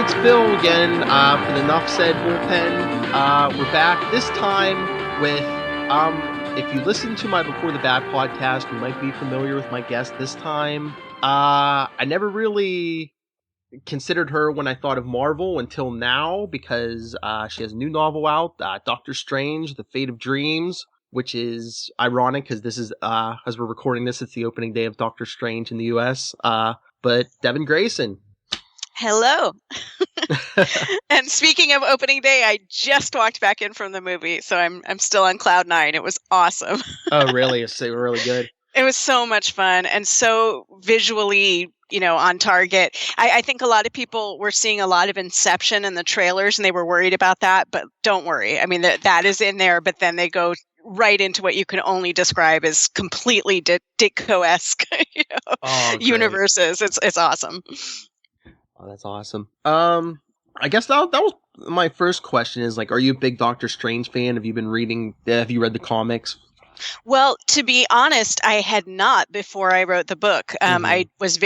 it's Phil again for the Nuff Said Bullpen. We're back this time with, if you listen to my Before the Bad podcast, you might be familiar with my guest this time. I never really considered her when I thought of Marvel until now, because she has a new novel out, Doctor Strange, The Fate of Dreams, which is ironic because this is, as we're recording this, it's the opening day of Doctor Strange in the US. But Devin Grayson. Hello. And speaking of opening day, I just walked back in from the movie, so I'm still on cloud nine. It was awesome. Oh, really? It's really good. It was so much fun and so visually, on target. I think a lot of people were seeing a lot of Inception in the trailers, and they were worried about that. But don't worry. I mean, that is in there, but then they go right into what you can only describe as completely Ditko-esque universes. It's awesome. Oh, that's awesome. I guess that was my first question is, like, are you a big Doctor Strange fan? Have you read the comics? Well, to be honest, I had not before I wrote the book. I was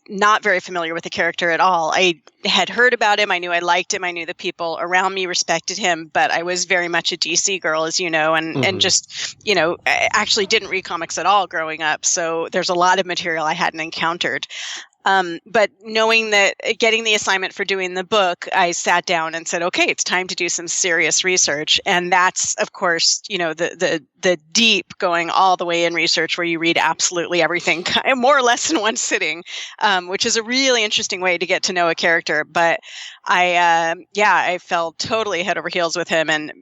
not very familiar with the character at all. I had heard about him. I knew I liked him. I knew the people around me respected him, but I was very much a DC girl, as you know, and just, I actually didn't read comics at all growing up. So there's a lot of material I hadn't encountered. But knowing that, getting the assignment for doing the book, I sat down and said, okay, it's time to do some serious research. And that's, of course, the deep going all the way in research where you read absolutely everything more or less in one sitting, which is a really interesting way to get to know a character. But I fell totally head over heels with him. And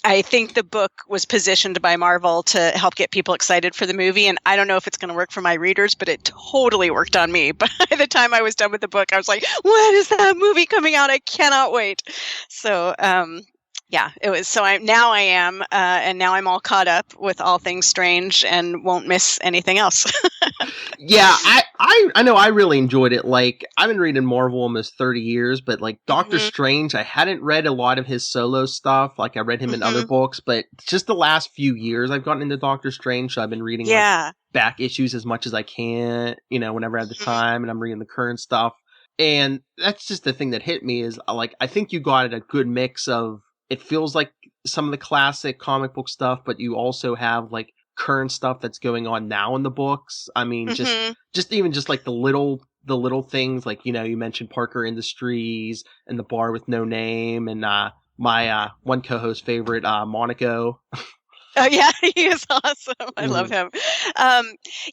I think the book was positioned by Marvel to help get people excited for the movie. And I don't know if it's going to work for my readers, but it totally worked on me. By the time I was done with the book, I was like, when is that movie coming out? I cannot wait. So, it was. So and now I'm all caught up with all things Strange and won't miss anything else. Yeah, I know I really enjoyed it. Like, I've been reading Marvel almost 30 years, but like Doctor Strange, I hadn't read a lot of his solo stuff. Like, I read him in other books, but just the last few years I've gotten into Doctor Strange, so I've been reading back issues as much as I can, whenever I have the time, and I'm reading the current stuff. And that's just the thing that hit me is, like, I think you got a good mix of, it feels like some of the classic comic book stuff, but you also have like current stuff that's going on now in the books. I mean, just like the little things, like, you mentioned Parker Industries and the Bar with No Name, and my one co-host favorite, Monaco. Oh, yeah, he is awesome. I love him.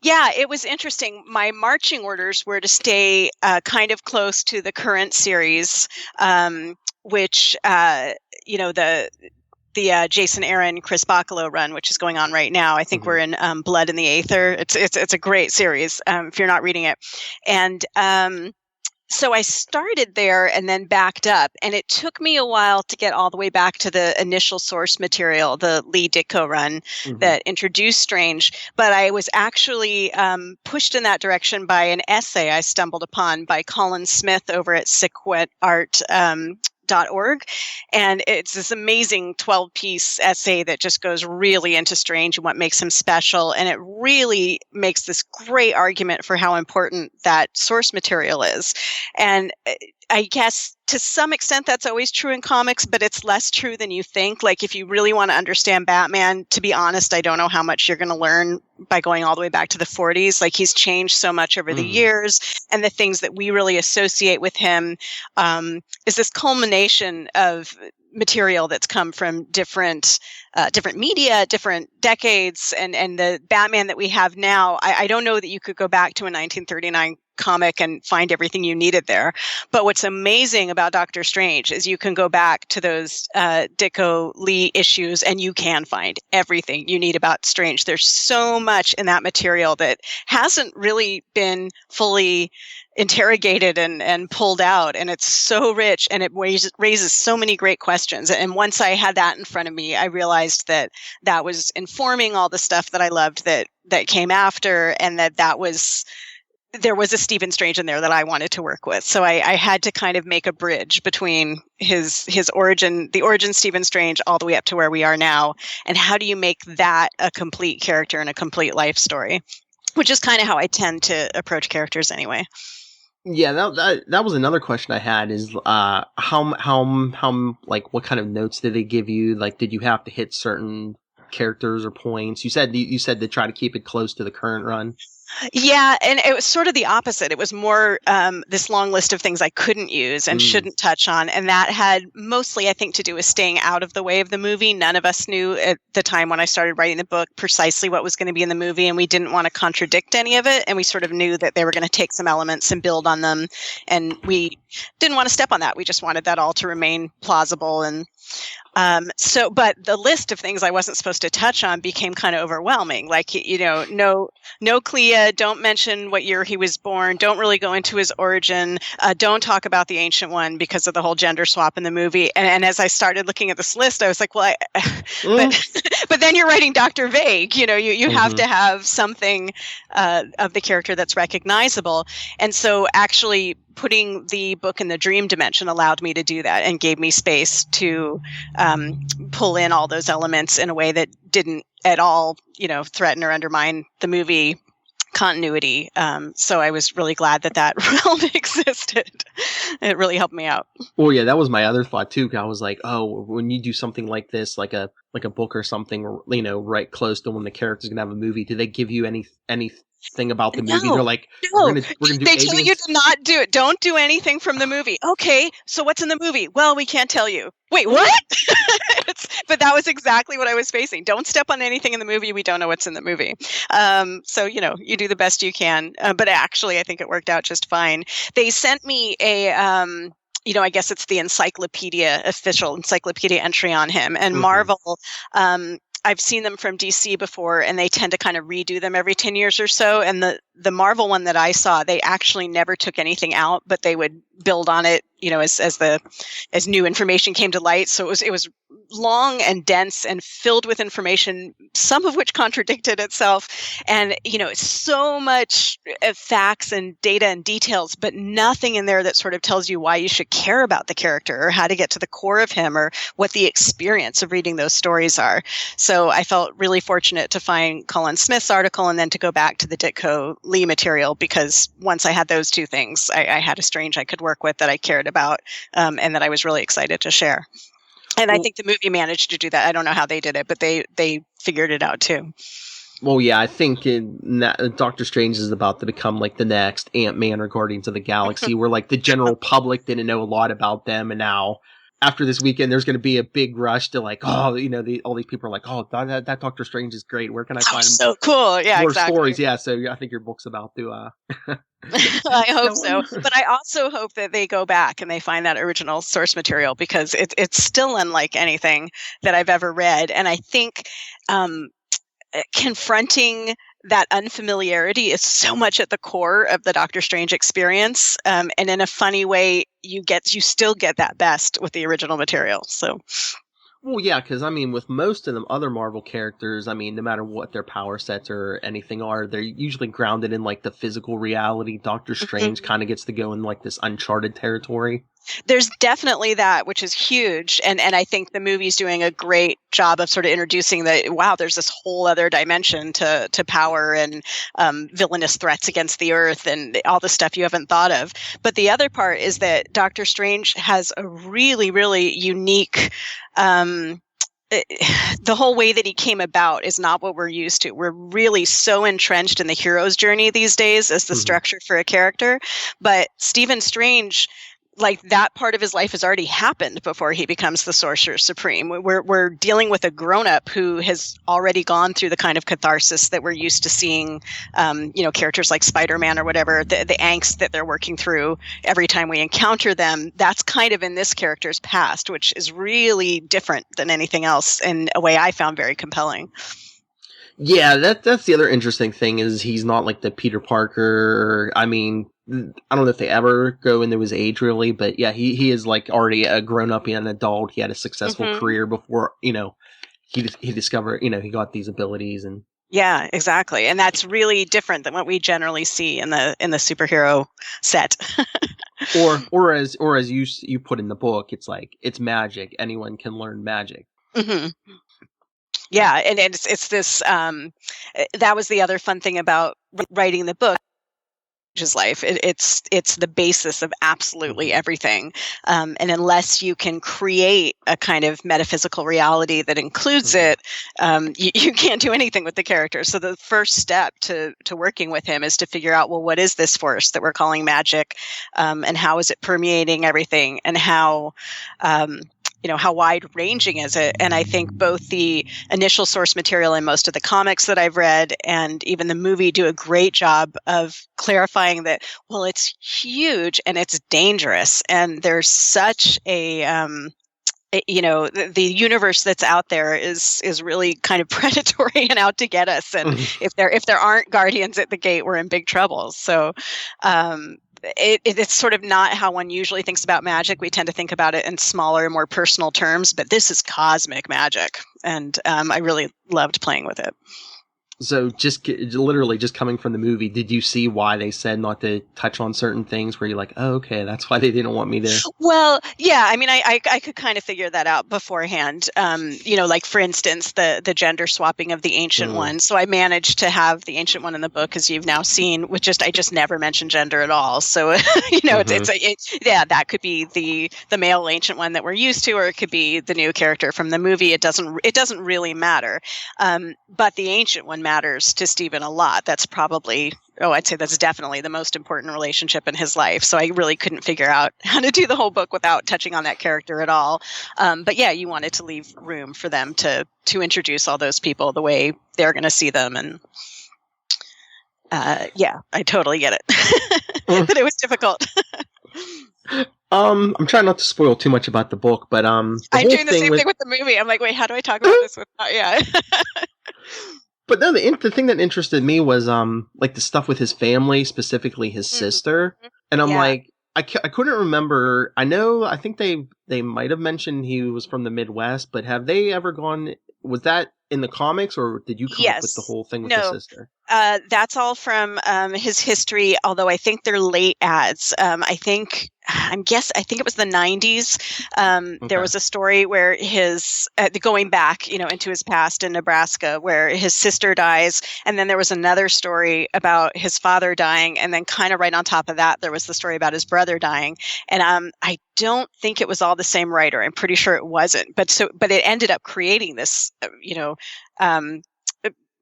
It was interesting. My marching orders were to stay kind of close to the current series, which, the Jason Aaron, Chris Bacalo run, which is going on right now. I think we're in Blood in the Aether. It's a great series if you're not reading it. And so I started there and then backed up. And it took me a while to get all the way back to the initial source material, the Lee Ditko run that introduced Strange. But I was actually pushed in that direction by an essay I stumbled upon by Colin Smith over at SickWetArt.org. And it's this amazing 12-piece essay that just goes really into Strange and what makes him special. And it really makes this great argument for how important that source material is. And I guess to some extent that's always true in comics, but it's less true than you think. Like, if you really want to understand Batman, to be honest, I don't know how much you're going to learn by going all the way back to the 40s. Like, he's changed so much over the years, and the things that we really associate with him is this culmination of material that's come from different media, different decades, and the Batman that we have now. I don't know that you could go back to a 1939 comic and find everything you needed there. But what's amazing about Doctor Strange is you can go back to those Ditko Lee issues and you can find everything you need about Strange. There's so much in that material that hasn't really been fully interrogated and pulled out, and it's so rich, and it raises so many great questions. And once I had that in front of me, I realized that was informing all the stuff that I loved that came after, and there was a Stephen Strange in there that I wanted to work with. So I had to kind of make a bridge between his origin, the origin Stephen Strange, all the way up to where we are now. And how do you make that a complete character and a complete life story? Which is kind of how I tend to approach characters anyway. Yeah, that was another question I had is how like what kind of notes did they give you? Like, did you have to hit certain characters or points? You said to try to keep it close to the current run. Yeah, and it was sort of the opposite. It was more this long list of things I couldn't use and shouldn't touch on, and that had mostly, I think, to do with staying out of the way of the movie. None of us knew at the time when I started writing the book precisely what was going to be in the movie, and we didn't want to contradict any of it, and we sort of knew that they were going to take some elements and build on them, and we didn't want to step on that. We just wanted that all to remain plausible. And but the list of things I wasn't supposed to touch on became kind of overwhelming. Like, no Clea, don't mention what year he was born, don't really go into his origin, don't talk about the Ancient One because of the whole gender swap in the movie. And as I started looking at this list, I was like, well, but then you're writing Dr. Vague, you have to have something of the character that's recognizable. And so actually putting the book in the dream dimension allowed me to do that and gave me space to pull in all those elements in a way that didn't at all, threaten or undermine the movie continuity. So I was really glad that realm existed. It really helped me out. Well, yeah, that was my other thought too. I was like, oh, when you do something like this, like a book or something, right close to when the character's gonna have a movie, do they give you anything about the movie? They're like, we're gonna do they tell you to not do it. Don't do anything from the movie. Okay, so what's in the movie? Well, we can't tell you. Wait, what? But that was exactly what I was facing. Don't step on anything in the movie. We don't know what's in the movie. So, you do the best you can. But actually, I think it worked out just fine. They sent me a... I guess it's the official encyclopedia entry on him. And Marvel, I've seen them from DC before, and they tend to kind of redo them every 10 years or so. And the Marvel one that I saw, they actually never took anything out, but they would build on it, as new information came to light. So it was long and dense and filled with information, some of which contradicted itself. And, so much facts and data and details, but nothing in there that sort of tells you why you should care about the character or how to get to the core of him or what the experience of reading those stories are. So I felt really fortunate to find Colin Smith's article and then to go back to the Ditko Lee material, because once I had those two things, I had a Strange I could work with that I cared about, and that I was really excited to share. And I think the movie managed to do that. I don't know how they did it, but they figured it out too. Well, yeah, I think Doctor Strange is about to become like the next Ant-Man or Guardians of the Galaxy, where like the general public didn't know a lot about them, and now after this weekend, there's going to be a big rush to like, all these people are like, oh, that Doctor Strange is great. Where can I find so cool? Yeah, more exactly. stories? Yeah, so I think your book's about to. I hope so, but I also hope that they go back and they find that original source material, because it's still unlike anything that I've ever read, and I think confronting that unfamiliarity is so much at the core of the Doctor Strange experience, and in a funny way, you still get that best with the original material. So. Well, yeah, because, with most of them other Marvel characters, no matter what their power sets or anything are, they're usually grounded in, like, the physical reality. Doctor Strange kind of gets to go in, like, this uncharted territory. There's definitely that, which is huge. And I think the movie's doing a great job of sort of introducing there's this whole other dimension to power and villainous threats against the Earth and all the stuff you haven't thought of. But the other part is that Doctor Strange has a really, really unique... the whole way that he came about is not what we're used to. We're really so entrenched in the hero's journey these days as the structure for a character. But Stephen Strange... like that part of his life has already happened before he becomes the Sorcerer Supreme. We're dealing with a grown-up who has already gone through the kind of catharsis that we're used to seeing, characters like Spider-Man or whatever, the angst that they're working through every time we encounter them. That's kind of in this character's past, which is really different than anything else in a way I found very compelling. Yeah, that's the other interesting thing is he's not like the Peter Parker. I don't know if they ever go into his age really, but yeah, he is like already a grown up and an adult. He had a successful career before, he discovered, he got these abilities and. Yeah, exactly. And that's really different than what we generally see in the superhero set. or as you put in the book, it's like, it's magic. Anyone can learn magic. Mm-hmm. Yeah. And it's this, that was the other fun thing about writing the book. his life. It's the basis of absolutely everything. And unless you can create a kind of metaphysical reality that includes it, you can't do anything with the character. So the first step to working with him is to figure out, well, what is this force that we're calling magic? And how is it permeating everything? And how wide ranging is it? And I think both the initial source material in most of the comics that I've read and even the movie do a great job of clarifying that, well, it's huge and it's dangerous. And there's such the universe that's out there is really kind of predatory and out to get us. And if there aren't guardians at the gate, we're in big trouble. So, it's sort of not how one usually thinks about magic. We tend to think about it in smaller, more personal terms, but this is cosmic magic. And I really loved playing with it. So literally just coming from the movie, did you see why they said not to touch on certain things where you're like, oh, okay, that's why they didn't want me to? Well, yeah, I mean, I could kind of figure that out beforehand. Like for instance, the gender swapping of the Ancient One. So I managed to have the Ancient One in the book, as you've now seen, I just never mentioned gender at all. So, that could be the male Ancient One that we're used to, or it could be the new character from the movie. It doesn't really matter. But the Ancient One matters to Stephen a lot. That's probably, I'd say that's definitely the most important relationship in his life. So I really couldn't figure out how to do the whole book without touching on that character at all. But yeah, you wanted to leave room for them to introduce all those people the way they're going to see them. And I totally get it. But it was difficult. I'm trying not to spoil too much about the book, but I'm doing the same thing with the movie. I'm like, wait, how do I talk about this without? Yeah. But no, the thing that interested me was like the stuff with his family, specifically his sister, and I'm like, I couldn't remember. I think they might have mentioned he was from the Midwest, but have they ever gone? Was that in the comics, or did you come up with the whole thing with his sister? That's all from his history, although I think they're late ads. I think it was the 90s. There was a story where going back, into his past in Nebraska, where his sister dies. And then there was another story about his father dying. And then kind of right on top of that, there was the story about his brother dying. And I don't think it was all the same writer. I'm pretty sure it wasn't. But it ended up creating this,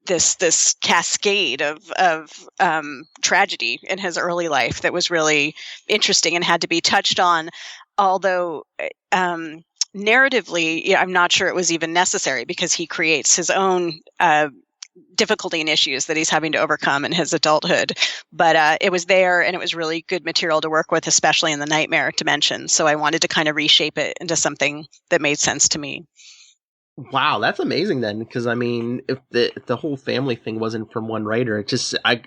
this cascade of tragedy in his early life that was really interesting and had to be touched on. Although narratively, I'm not sure it was even necessary, because he creates his own difficulty and issues that he's having to overcome in his adulthood. But it was there, and it was really good material to work with, especially in the nightmare dimension. So I wanted to kind of reshape it into something that made sense to me. Wow, that's amazing then, because I mean, if the whole family thing wasn't from one writer,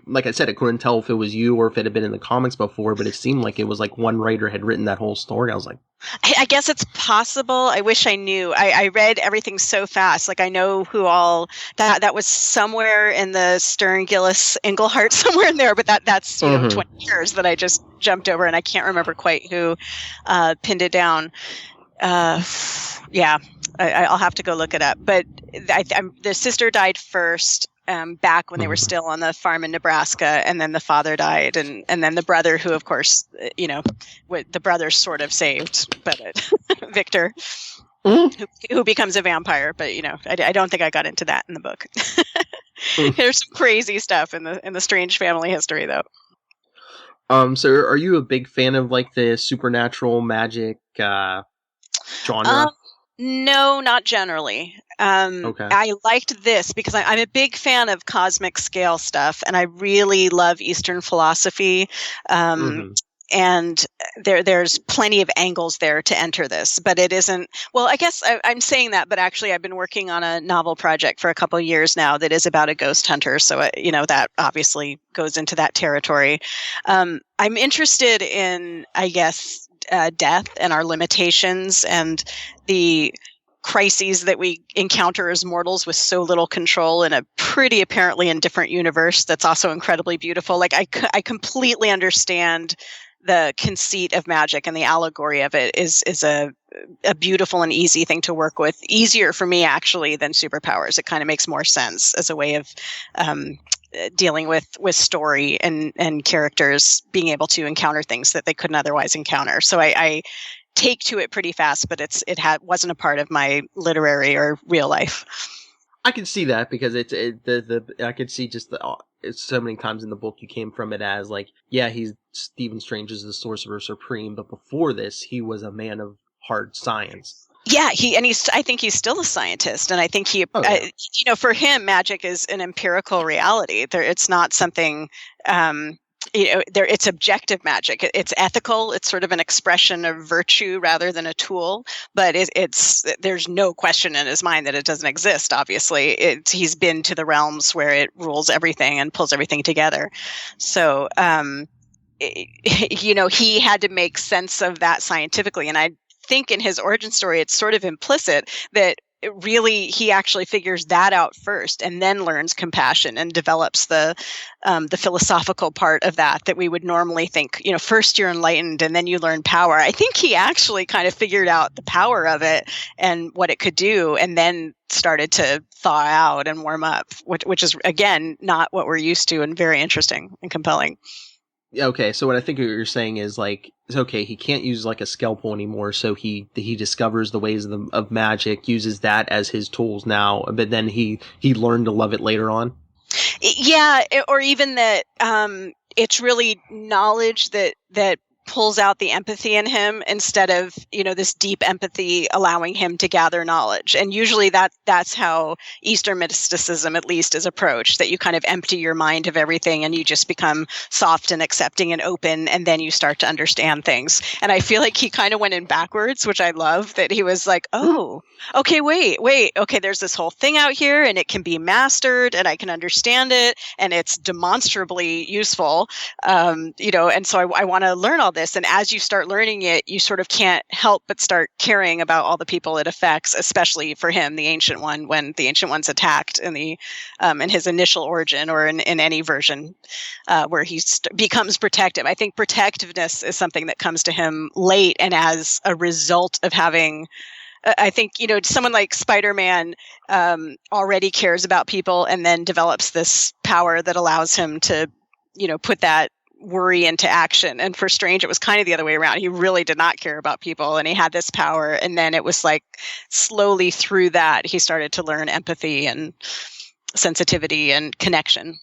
like I said, I couldn't tell if it was you or if it had been in the comics before, but it seemed like it was like one writer had written that whole story. I was like, I guess it's possible. I wish I knew. I read everything so fast. Like I know who all that was somewhere in the Stern, Gillis, Englehart, somewhere in there, but that's 20 years that I just jumped over, and I can't remember quite who pinned it down. I'll have to go look it up. But the sister died first, back when they were still on the farm in Nebraska, and then the father died, and then the brother, who of course, the brother sort of saved, but Victor, who becomes a vampire. But I don't think I got into that in the book. There's some crazy stuff in the strange family history, though. So are you a big fan of like the supernatural magic genre? No, not generally. Okay. I liked this because I'm a big fan of cosmic scale stuff, and I really love Eastern philosophy. And there's plenty of angles there to enter this, but it isn't. Well, I guess I'm saying that, but actually, I've been working on a novel project for a couple of years now that is about a ghost hunter. So that obviously goes into that territory. I'm interested in, I guess, death and our limitations and the crises that we encounter as mortals with so little control in a pretty apparently indifferent universe that's also incredibly beautiful. Like I completely understand the conceit of magic, and the allegory of it is a beautiful and easy thing to work with. Easier for me actually than superpowers. It kind of makes more sense as a way of dealing with story and characters being able to encounter things that they couldn't otherwise encounter. So I take to it pretty fast, but wasn't a part of my literary or real life. I can see that because I could see just it's so many times in the book you came from it as like, yeah, Stephen Strange is the Sorcerer Supreme, but before this he was a man of hard science. Yeah, I think he's still a scientist, and I think for him, magic is an empirical reality. It's not something, it's objective magic. It's ethical. It's sort of an expression of virtue rather than a tool. But there's no question in his mind that it doesn't exist. Obviously, he's been to the realms where it rules everything and pulls everything together. So, he had to make sense of that scientifically, and I think in his origin story, it's sort of implicit that he actually figures that out first and then learns compassion and develops the philosophical part of that we would normally think, first you're enlightened and then you learn power. I think he actually kind of figured out the power of it and what it could do, and then started to thaw out and warm up, which is, again, not what we're used to and very interesting and compelling. Okay, so what I think you're saying is like, okay, he can't use like a scalpel anymore, so he discovers the ways of magic, uses that as his tools now, but then he learned to love it later on. Yeah, or even that it's really knowledge that pulls out the empathy in him instead of, this deep empathy allowing him to gather knowledge. And usually that's how Eastern mysticism at least is approached, that you kind of empty your mind of everything and you just become soft and accepting and open, and then you start to understand things. And I feel like he kind of went in backwards, which I love, that he was like, oh, okay, wait, okay, there's this whole thing out here and it can be mastered and I can understand it and it's demonstrably useful, and so I want to learn all this. And as you start learning it, you sort of can't help but start caring about all the people it affects, especially for him, the Ancient One, when the Ancient One's attacked in his initial origin, or in any version where he becomes protective. I think protectiveness is something that comes to him late, and as a result of having, I think, someone like Spider-Man already cares about people and then develops this power that allows him to, put that worry into action. And for Strange, it was kind of the other way around. He really did not care about people and he had this power. And then it was like slowly through that, he started to learn empathy and sensitivity and connection.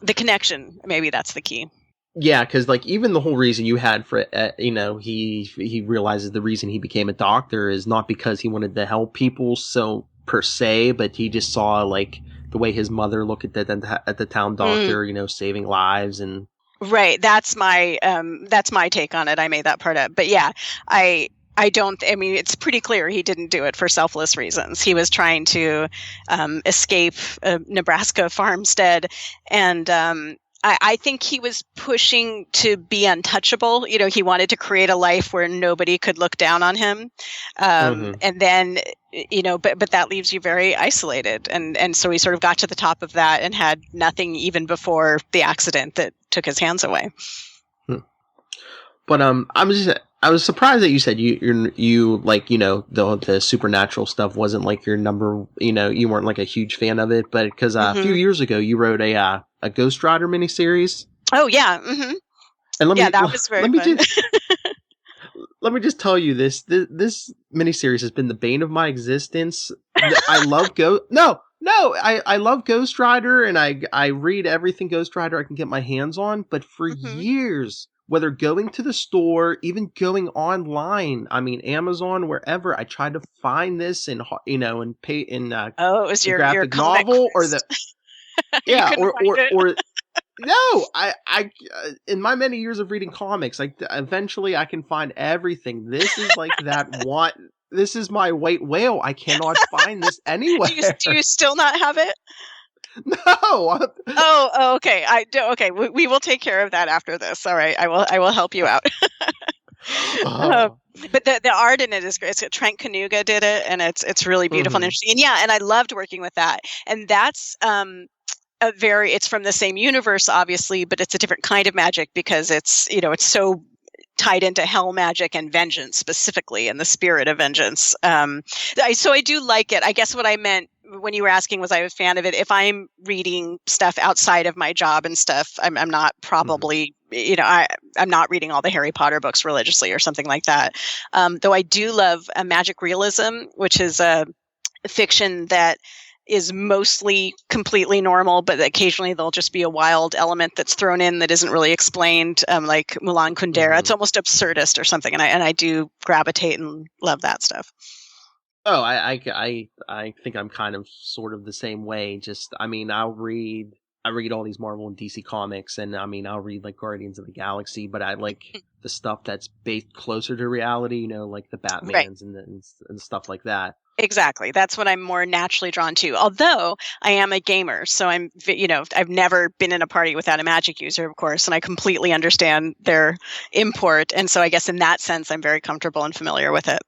The connection, maybe that's the key. Yeah, because like even the whole reason you had for he realizes the reason he became a doctor is not because he wanted to help people so per se, but he just saw like the way his mother looked at the town doctor, saving lives. And right, that's my take on it. I made that part up, but yeah, I mean, it's pretty clear he didn't do it for selfless reasons. He was trying to escape a Nebraska farmstead, and I think he was pushing to be untouchable. He wanted to create a life where nobody could look down on him. And then, but that leaves you very isolated. And so he sort of got to the top of that and had nothing even before the accident that took his hands away. But I was surprised that you said you like, the supernatural stuff wasn't like your number, you weren't like a huge fan of it, but because a few years ago you wrote a Ghost Rider miniseries. Oh yeah. Mm-hmm. And that was very fun. Let me just tell you this miniseries has been the bane of my existence. I love I love Ghost Rider, and I read everything Ghost Rider I can get my hands on, but for years, whether going to the store, even going online, I mean, Amazon, wherever, I tried to find this and pay in it was your graphic novel or the yeah or no, I in my many years of reading comics, like eventually I can find everything. This is like that one. This is my white whale. I cannot find this anywhere. Do you still not have it? No. Oh, okay. Okay. We will take care of that after this. All right. I will help you out. But the art in it is great. Trent Kanuga did it, and it's really beautiful and interesting. And yeah, and I loved working with that. And that's it's from the same universe, obviously, but it's a different kind of magic because it's so tied into hell magic and vengeance specifically, and the spirit of vengeance. So I do like it. I guess what I meant when you were asking, was I a fan of it? If I'm reading stuff outside of my job and stuff, I'm not probably, I'm not reading all the Harry Potter books religiously or something like that. Though I do love magic realism, which is a fiction that is mostly completely normal, but occasionally there'll just be a wild element that's thrown in that isn't really explained, like Mulan Kundera. It's almost absurdist or something, and I do gravitate and love that stuff. Oh, I think I'm kind of sort of the same way. Just, I mean, I read all these Marvel and DC comics, and I mean, I'll read like Guardians of the Galaxy, but I like the stuff that's based closer to reality, like the Batmans right. and stuff like that. Exactly. That's what I'm more naturally drawn to. Although I am a gamer, so I've never been in a party without a magic user, of course, and I completely understand their import. And so I guess in that sense, I'm very comfortable and familiar with it.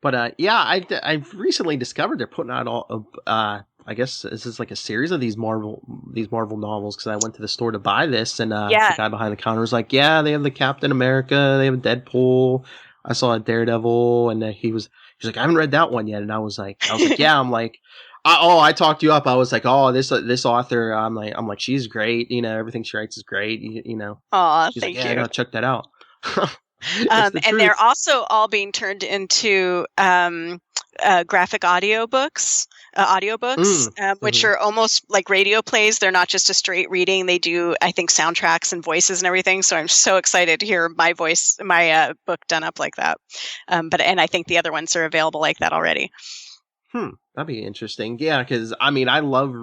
But I've recently discovered they're putting out all. I guess this is like a series of these Marvel novels, because I went to the store to buy this, and the guy behind the counter was like, "Yeah, they have the Captain America, they have a Deadpool. I saw a Daredevil," and he's like, "I haven't read that one yet." And I was like, "Yeah." I'm like, I talked you up. I was like, "Oh, this author." I'm like, "She's great. Everything she writes is great. Aw, she's thank like, you. I gotta check that out. And they're also all being turned into graphic audiobooks, which are almost like radio plays. They're not just a straight reading. They do, I think, soundtracks and voices and everything. So I'm so excited to hear my book done up like that. And I think the other ones are available like that already. That'd be interesting. Yeah, because I mean, I love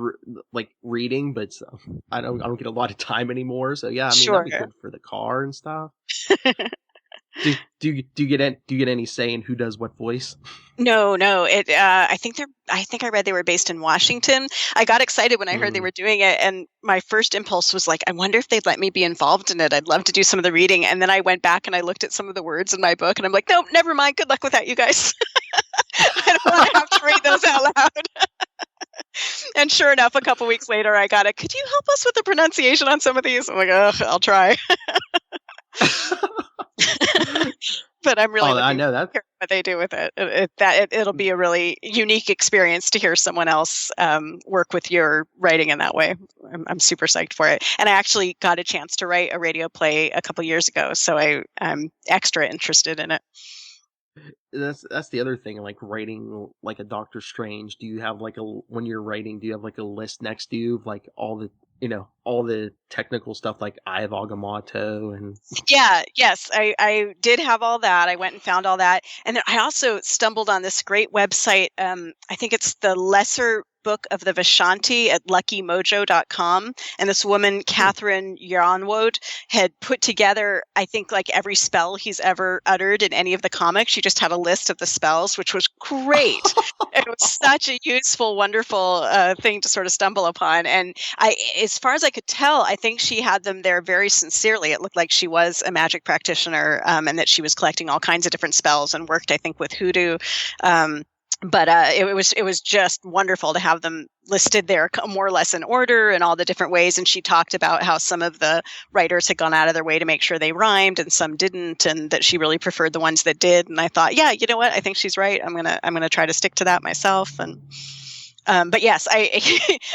reading, but I don't get a lot of time anymore. So yeah, I mean, that'd be good for the car and stuff. Do you get any say in who does what voice? No. I think I read they were based in Washington. I got excited when I heard they were doing it, and my first impulse was like, I wonder if they'd let me be involved in it. I'd love to do some of the reading. And then I went back and I looked at some of the words in my book, and I'm like, no, never mind. Good luck with that, you guys. I don't want to have to read those out loud. And sure enough, a couple weeks later, I got it. Could you help us with the pronunciation on some of these? I'm like, I'll try. But I'm really I know that. To hear what they do with it. It'll be a really unique experience to hear someone else work with your writing in that way. I'm super psyched for it. And I actually got a chance to write a radio play a couple years ago, so I'm extra interested in it. That's the other thing, like writing like a Doctor Strange. Do you have when you're writing, do you have like a list next to you of like all the technical stuff, like Eye of Agamotto and yes, I did have all that. I went and found all that, and then I also stumbled on this great website. I think it's the Lesser Book of the Vishanti at luckymojo.com, and this woman, Catherine Yarnwood, had put together, I think, like every spell he's ever uttered in any of the comics. She just had a list of the spells, which was great. It was such a useful, wonderful thing to sort of stumble upon. And as far as I could tell, I think she had them there very sincerely. It looked like she was a magic practitioner, and that she was collecting all kinds of different spells and worked, I think, with hoodoo. But it was just wonderful to have them listed there more or less in order and all the different ways. And she talked about how some of the writers had gone out of their way to make sure they rhymed and some didn't, and that she really preferred the ones that did. And I thought, yeah, you know what? I think she's right. I'm gonna try to stick to that myself. And but yes,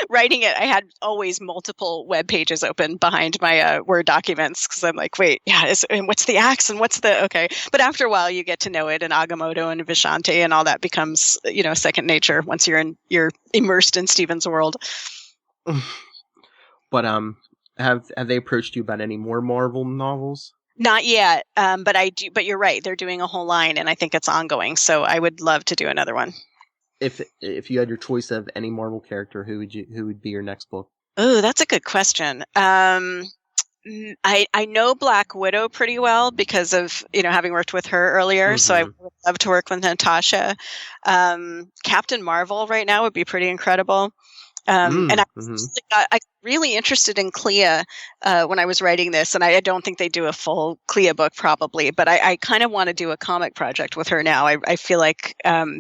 writing it, I had always multiple web pages open behind my Word documents, because I'm like, wait, and what's the axe and what's the okay? But after a while, you get to know it, and Agamotto and Vishanti and all that becomes second nature once you're immersed in Stephen's world. But have they approached you about any more Marvel novels? Not yet, but I do. But you're right; they're doing a whole line, and I think it's ongoing. So I would love to do another one. If you had your choice of any Marvel character, who would be your next book? Oh, that's a good question. I know Black Widow pretty well because of having worked with her earlier. So I would love to work with Natasha. Captain Marvel right now would be pretty incredible. And I got really interested in Clea when I was writing this, and I don't think they do a full Clea book probably, but I kind of want to do a comic project with her now. I feel like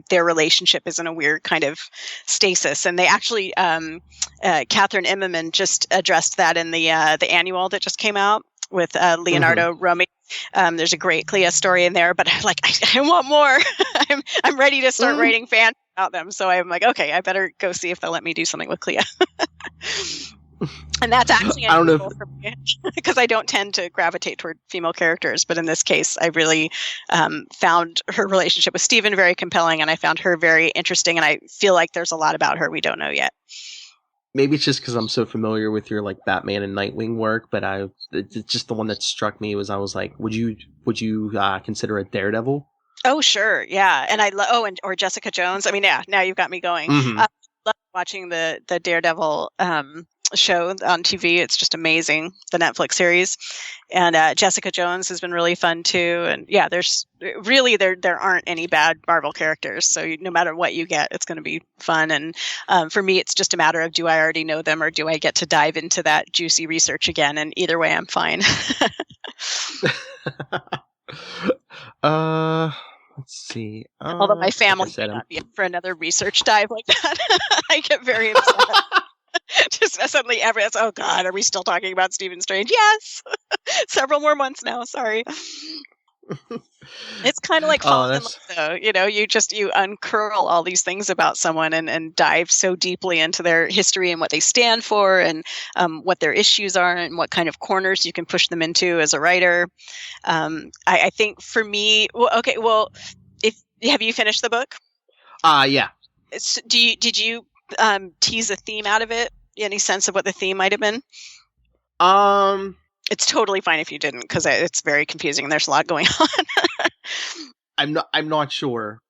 their relationship is in a weird kind of stasis, and they actually Catherine Immerman just addressed that in the annual that just came out with Leonardo Romy. There's a great Clea story in there, but I'm like, I want more. I'm ready to start writing fan about them. So I'm like, okay, I better go see if they'll let me do something with Clea. And that's actually unusual for me because I don't tend to gravitate toward female characters. But in this case, I really found her relationship with Steven very compelling, and I found her very interesting. And I feel like there's a lot about her we don't know yet. Maybe it's just because I'm so familiar with your like Batman and Nightwing work, but it's just the one that struck me was I was like, would you consider a Daredevil? Oh, sure, yeah, and or Jessica Jones. I mean, yeah, now you've got me going. I love watching the Daredevil show on TV. It's just amazing, the Netflix series. And Jessica Jones has been really fun too. And yeah, there's really there aren't any bad Marvel characters. So no matter what you get, it's going to be fun. And for me, it's just a matter of, do I already know them or do I get to dive into that juicy research again? And either way, I'm fine. Let's see. Although my family may not be for another research dive like that. I get very upset. Just suddenly everyone's, oh God, are we still talking about Stephen Strange? Yes. Several more months now. Sorry. It's kind of like falling in love, though. You know, you uncurl all these things about someone and dive so deeply into their history and what they stand for and what their issues are and what kind of corners you can push them into as a writer. I think for me, have you finished the book? Yeah. Did you tease a theme out of it? Any sense of what the theme might have been? It's totally fine if you didn't, because it's very confusing and there's a lot going on. I'm not sure.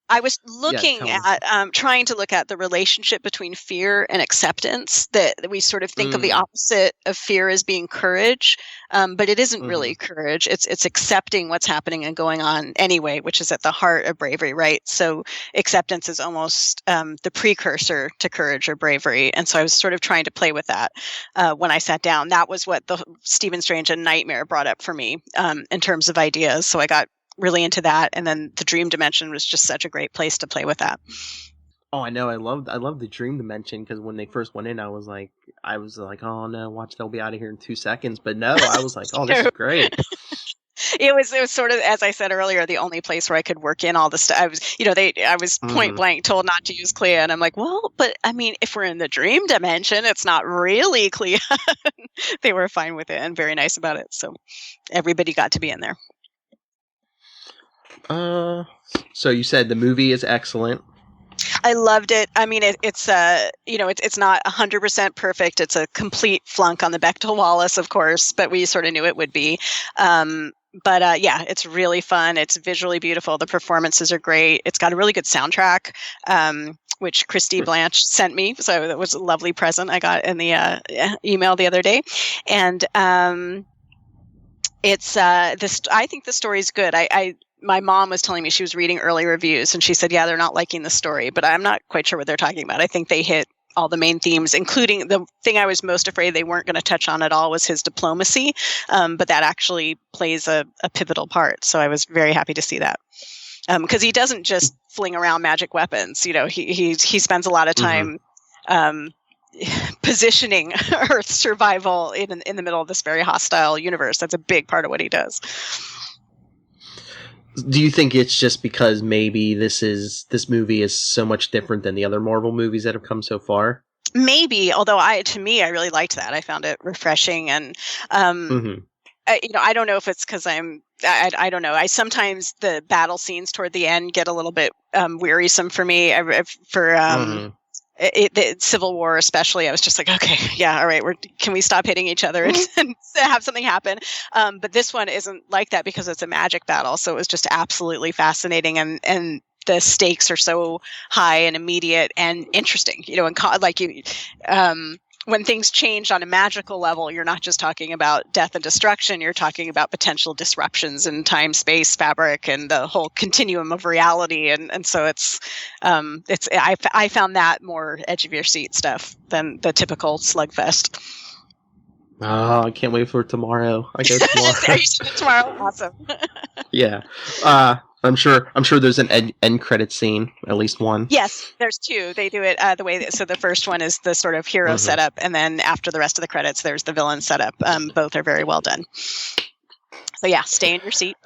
I was looking at trying to look at the relationship between fear and acceptance, that we sort of think of the opposite of fear as being courage, but it isn't really courage. It's accepting what's happening and going on anyway, which is at the heart of bravery, right? So acceptance is almost the precursor to courage or bravery. And so I was sort of trying to play with that when I sat down. That was what the Stephen Strange and Nightmare brought up for me in terms of ideas. So I got really into that, and then the dream dimension was just such a great place to play with that. Oh, I know. I love the dream dimension, because when they first went in, I was like, oh no, watch, they'll be out of here in 2 seconds. But no, I was like, oh, this is great. It was sort of, as I said earlier, the only place where I could work in all the stuff. I was point blank told not to use Clea, and I'm like, well, but I mean, if we're in the dream dimension, it's not really Clea. They were fine with it and very nice about it. So everybody got to be in there. So you said the movie is excellent. I loved it. I mean, it's not 100% perfect. It's a complete flunk on the Bechdel-Wallace, of course, but we sort of knew it would be. But it's really fun. It's visually beautiful. The performances are great. It's got a really good soundtrack, which Christy Blanche sent me. So that was a lovely present I got in the email the other day. And I think the story's good. My mom was telling me she was reading early reviews, and she said, yeah, they're not liking the story, but I'm not quite sure what they're talking about. I think they hit all the main themes, including the thing I was most afraid they weren't going to touch on at all was his diplomacy. But that actually plays a pivotal part. So I was very happy to see that. Because he doesn't just fling around magic weapons. You know, he spends a lot of time positioning Earth's survival in the middle of this very hostile universe. That's a big part of what he does. Do you think it's just because maybe this movie is so much different than the other Marvel movies that have come so far? Maybe, although I really liked that. I found it refreshing, and I don't know if it's because I don't know. I sometimes the battle scenes toward the end get a little bit wearisome for me. The Civil War especially, I was just like, okay, yeah, all right, can we stop hitting each other and have something happen? But this one isn't like that because it's a magic battle, so it was just absolutely fascinating, and the stakes are so high and immediate and interesting. You know, when things change on a magical level, you're not just talking about death and destruction, you're talking about potential disruptions in time, space, fabric, and the whole continuum of reality. And so I found that more edge of your seat stuff than the typical slugfest. Oh, I can't wait for tomorrow. I go tomorrow. Are you seeing it tomorrow? Awesome. Yeah. I'm sure there's an end credit scene, at least one. Yes, there's two. They do it the way so the first one is the sort of hero setup, and then after the rest of the credits, there's the villain setup. Both are very well done. So yeah, stay in your seat.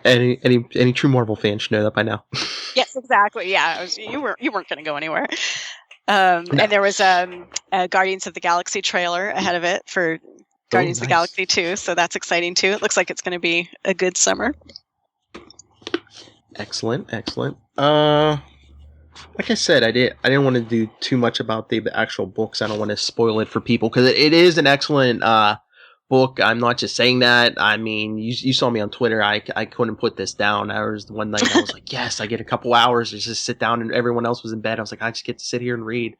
Any true Marvel fan should know that by now. Yes, exactly. Yeah, you weren't going to go anywhere. No. And there was a Guardians of the Galaxy trailer ahead of it for Guardians of the Galaxy 2, so that's exciting too. It looks like it's going to be a good summer. Excellent. Like I said, I didn't want to do too much about the actual books. I don't want to spoil it for people because it is an excellent book. I'm not just saying that. I mean, you saw me on Twitter. I couldn't put this down. I was one night I was like, yes, I get a couple hours to just sit down, and everyone else was in bed. I was like, I just get to sit here and read.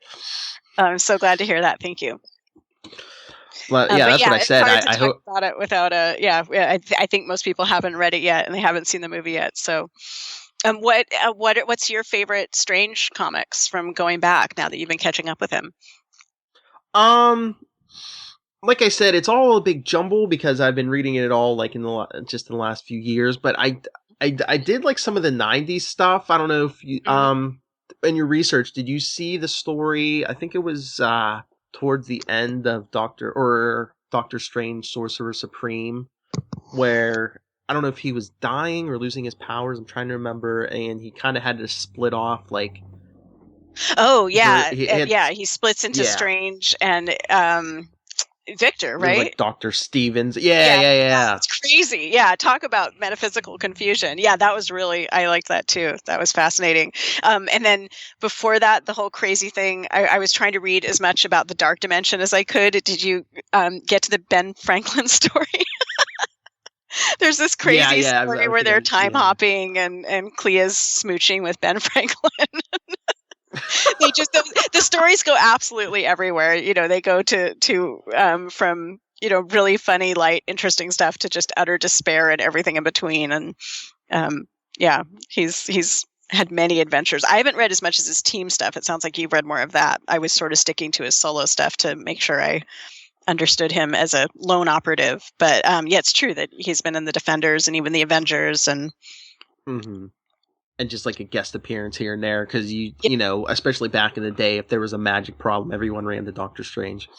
I'm so glad to hear that. Thank you. Well, yeah, that's what I said. I hope about it without I think most people haven't read it yet, and they haven't seen the movie yet. So, what's your favorite Strange comics from going back now that you've been catching up with him? Like I said, it's all a big jumble because I've been reading it all like in the last few years. But I did like some of the '90s stuff. I don't know if you in your research did you see the story? I think it was towards the end of Doctor Strange, Sorcerer Supreme, where I don't know if he was dying or losing his powers. I'm trying to remember, and he kind of had to split off like. Oh yeah, he splits into Strange and Victor, right? Like Dr. Stevens. Yeah. It's crazy. Yeah, talk about metaphysical confusion. Yeah, that was I liked that too. That was fascinating. And then before that, the whole crazy thing, I was trying to read as much about the dark dimension as I could. Did you get to the Ben Franklin story? There's this crazy story where they're time hopping and Clea's smooching with Ben Franklin. The stories go absolutely everywhere. You know, they go to from, you know, really funny, light, interesting stuff to just utter despair and everything in between. And he's had many adventures. I haven't read as much as his team stuff. It sounds like you've read more of that. I was sort of sticking to his solo stuff to make sure I understood him as a lone operative. But it's true that he's been in the Defenders and even the Avengers and. Mm-hmm. And just like a guest appearance here and there, because you know, especially back in the day, if there was a magic problem, everyone ran to Doctor Strange.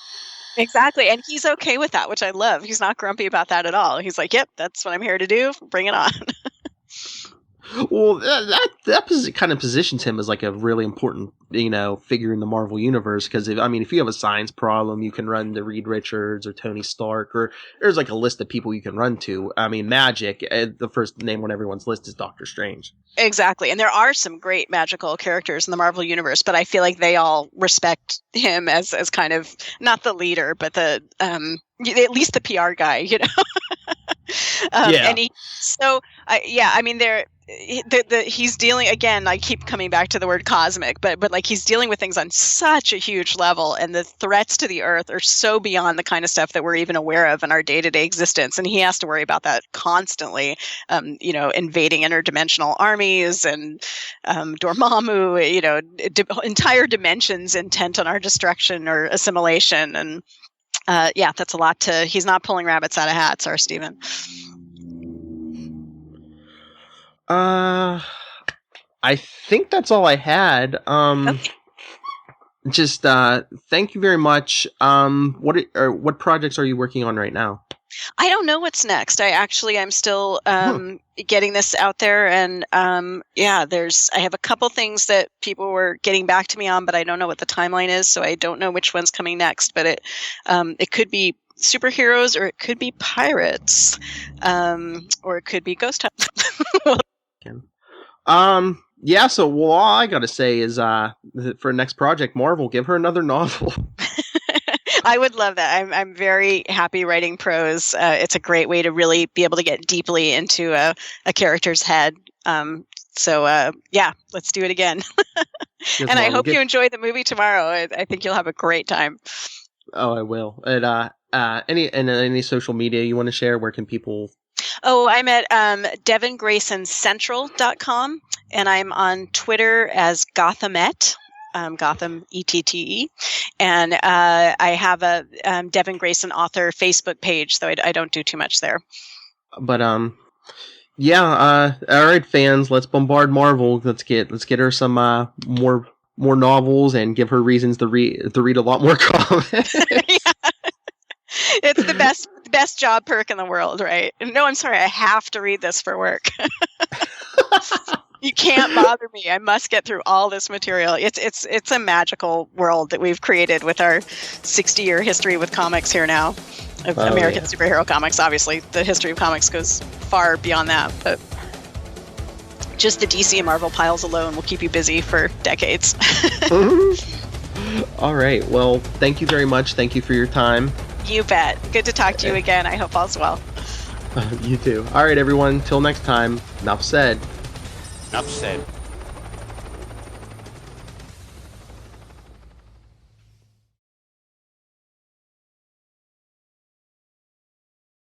Exactly, and he's okay with that, which I love. He's not grumpy about that at all. He's like, "Yep, that's what I'm here to do. Bring it on." Well, that kind of positions him as like a really important, you know, figure in the Marvel universe. Because if you have a science problem, you can run to Reed Richards or Tony Stark, or there's like a list of people you can run to. I mean, magic. The first name on everyone's list is Doctor Strange. Exactly, and there are some great magical characters in the Marvel universe, but I feel like they all respect him as kind of not the leader, but the at least the PR guy, you know. And he's dealing, again, I keep coming back to the word cosmic, but like he's dealing with things on such a huge level, and the threats to the earth are so beyond the kind of stuff that we're even aware of in our day-to-day existence, and he has to worry about that constantly, you know, invading interdimensional armies and Dormammu, you know, entire dimensions intent on our destruction or assimilation, and that's a lot he's not pulling rabbits out of hats, our Stephen. I think that's all I had. Okay. Just thank you very much. What projects are you working on right now? I don't know what's next. I'm still getting this out there, and I have a couple things that people were getting back to me on, but I don't know what the timeline is, so I don't know which one's coming next. But it could be superheroes, or it could be pirates, or it could be ghost hunts. So all I gotta say is for next project, Marvel, give her another novel. I would love that. I'm very happy writing prose. It's a great way to really be able to get deeply into a character's head. Let's do it again. And I hope you enjoy the movie tomorrow. I think you'll have a great time. Oh, I will. And any social media you want to share? Where can people? Oh, I'm at DevinGraysonCentral.com, and I'm on Twitter as Gothamette. Gotham ETTE, and I have a Devin Grayson author Facebook page, though I don't do too much there. But all right, fans, let's bombard Marvel. Let's get her some more novels and give her reasons to read a lot more comics. It's the best job perk in the world, right? No, I'm sorry, I have to read this for work. You can't bother me. I must get through all this material. It's a magical world that we've created with our 60-year history with comics here now. Of American superhero comics. Obviously, the history of comics goes far beyond that, but just the DC and Marvel piles alone will keep you busy for decades. All right. Well, thank you very much. Thank you for your time. You bet. Good to talk to you again. I hope all's well. You too. All right, everyone. Till next time. Enough said. Enough said.